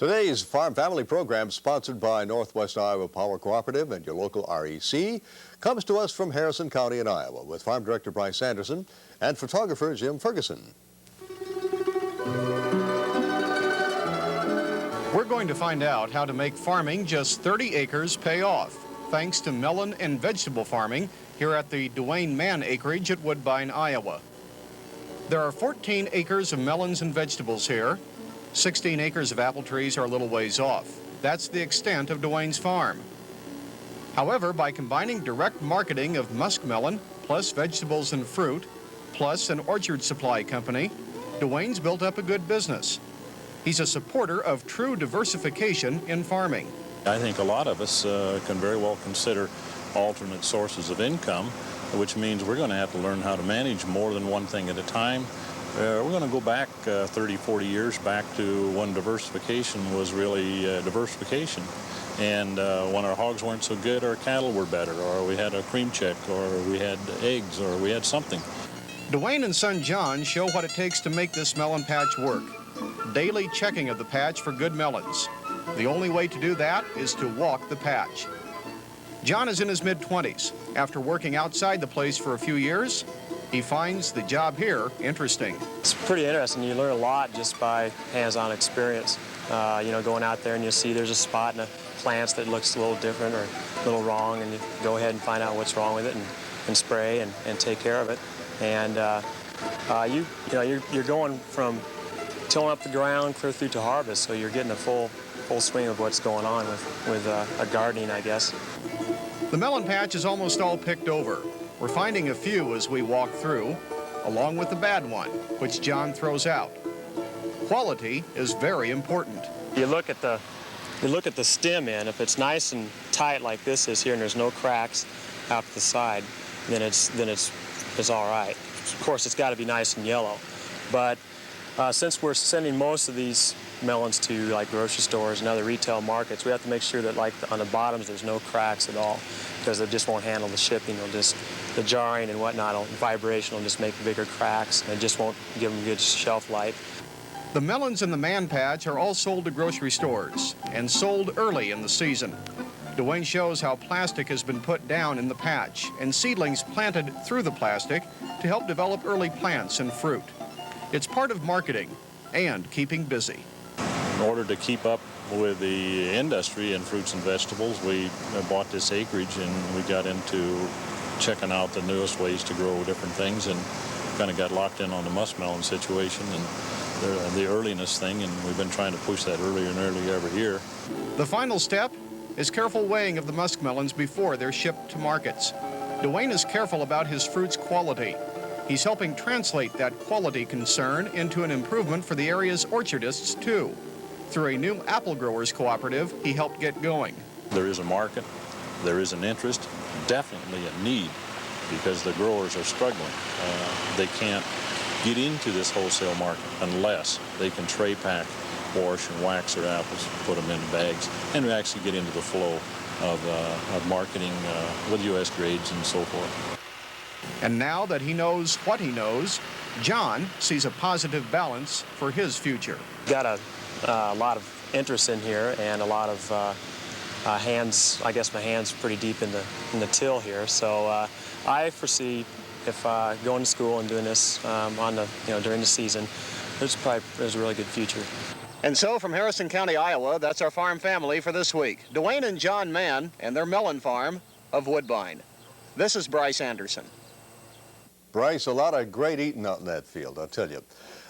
Today's Farm Family program, sponsored by Northwest Iowa Power Cooperative and your local REC, comes to us from Harrison County in Iowa with Farm Director Bryce Anderson and photographer Jim Ferguson. We're going to find out how to make farming just 30 acres pay off, thanks to melon and vegetable farming here at the Duane Mann acreage at Woodbine, Iowa. There are 14 acres of melons and vegetables here. 16 acres of apple trees are a little ways off. That's the extent of Duane's farm. However, by combining direct marketing of muskmelon, plus vegetables and fruit, plus an orchard supply company, Duane's built up a good business. He's a supporter of true diversification in farming. I think a lot of us can very well consider alternate sources of income, which means we're going to have to learn how to manage more than one thing at a time. We're going to go back 30, 40 years back to when diversification was really diversification. And when our hogs weren't so good, our cattle were better, or we had a cream check, or we had eggs, or we had something. Duane and son John show what it takes to make this melon patch work. Daily checking of the patch for good melons. The only way to do that is to walk the patch. John is in his mid-20s. After working outside the place for a few years, he finds the job here interesting. It's pretty interesting. You learn a lot just by hands-on experience. Going out there and you see there's a spot in the plants that looks a little different or a little wrong, and you go ahead and find out what's wrong with it and spray and take care of it. And you're going from tilling up the ground clear through to harvest, so you're getting a full swing of what's going on with gardening, I guess. The melon patch is almost all picked over. We're finding a few as we walk through, along with the bad one, which John throws out. Quality is very important. You look at the stem end. If it's nice and tight like this is here, and there's no cracks out the side, then it's all right. Of course, it's got to be nice and yellow. But since we're sending most of these melons to like grocery stores and other retail markets, we have to make sure that on the bottoms there's no cracks at all, because they just won't handle the shipping. The jarring and whatnot, vibration will just make bigger cracks, and it just won't give them good shelf life. The melons in the Mann patch are all sold to grocery stores and sold early in the season. Duane shows how plastic has been put down in the patch and seedlings planted through the plastic to help develop early plants and fruit. It's part of marketing and keeping busy. In order to keep up with the industry in fruits and vegetables, we bought this acreage and we got into checking out the newest ways to grow different things, and kind of got locked in on the muskmelon situation and the earliness thing, and we've been trying to push that earlier and earlier every year. The final step is careful weighing of the muskmelons before they're shipped to markets. Duane is careful about his fruit's quality. He's helping translate that quality concern into an improvement for the area's orchardists, too. Through a new apple growers cooperative he helped get going. There is a market, there is an interest, definitely a need, because the growers are struggling. They can't get into this wholesale market unless they can tray pack, wash and wax their apples, put them in bags, and we actually get into the flow of marketing with U.S. grades and so forth. And now that he knows what he knows, John sees a positive balance for his future. Got a lot of interest in here and a lot of hands. I guess my hands pretty deep in the till here. So I foresee if going to school and doing this during the season, there's a really good future. And so from Harrison County, Iowa, that's our farm family for this week. Duane and John Mann and their melon farm of Woodbine. This is Bryce Anderson. Bryce, a lot of great eating out in that field, I'll tell you.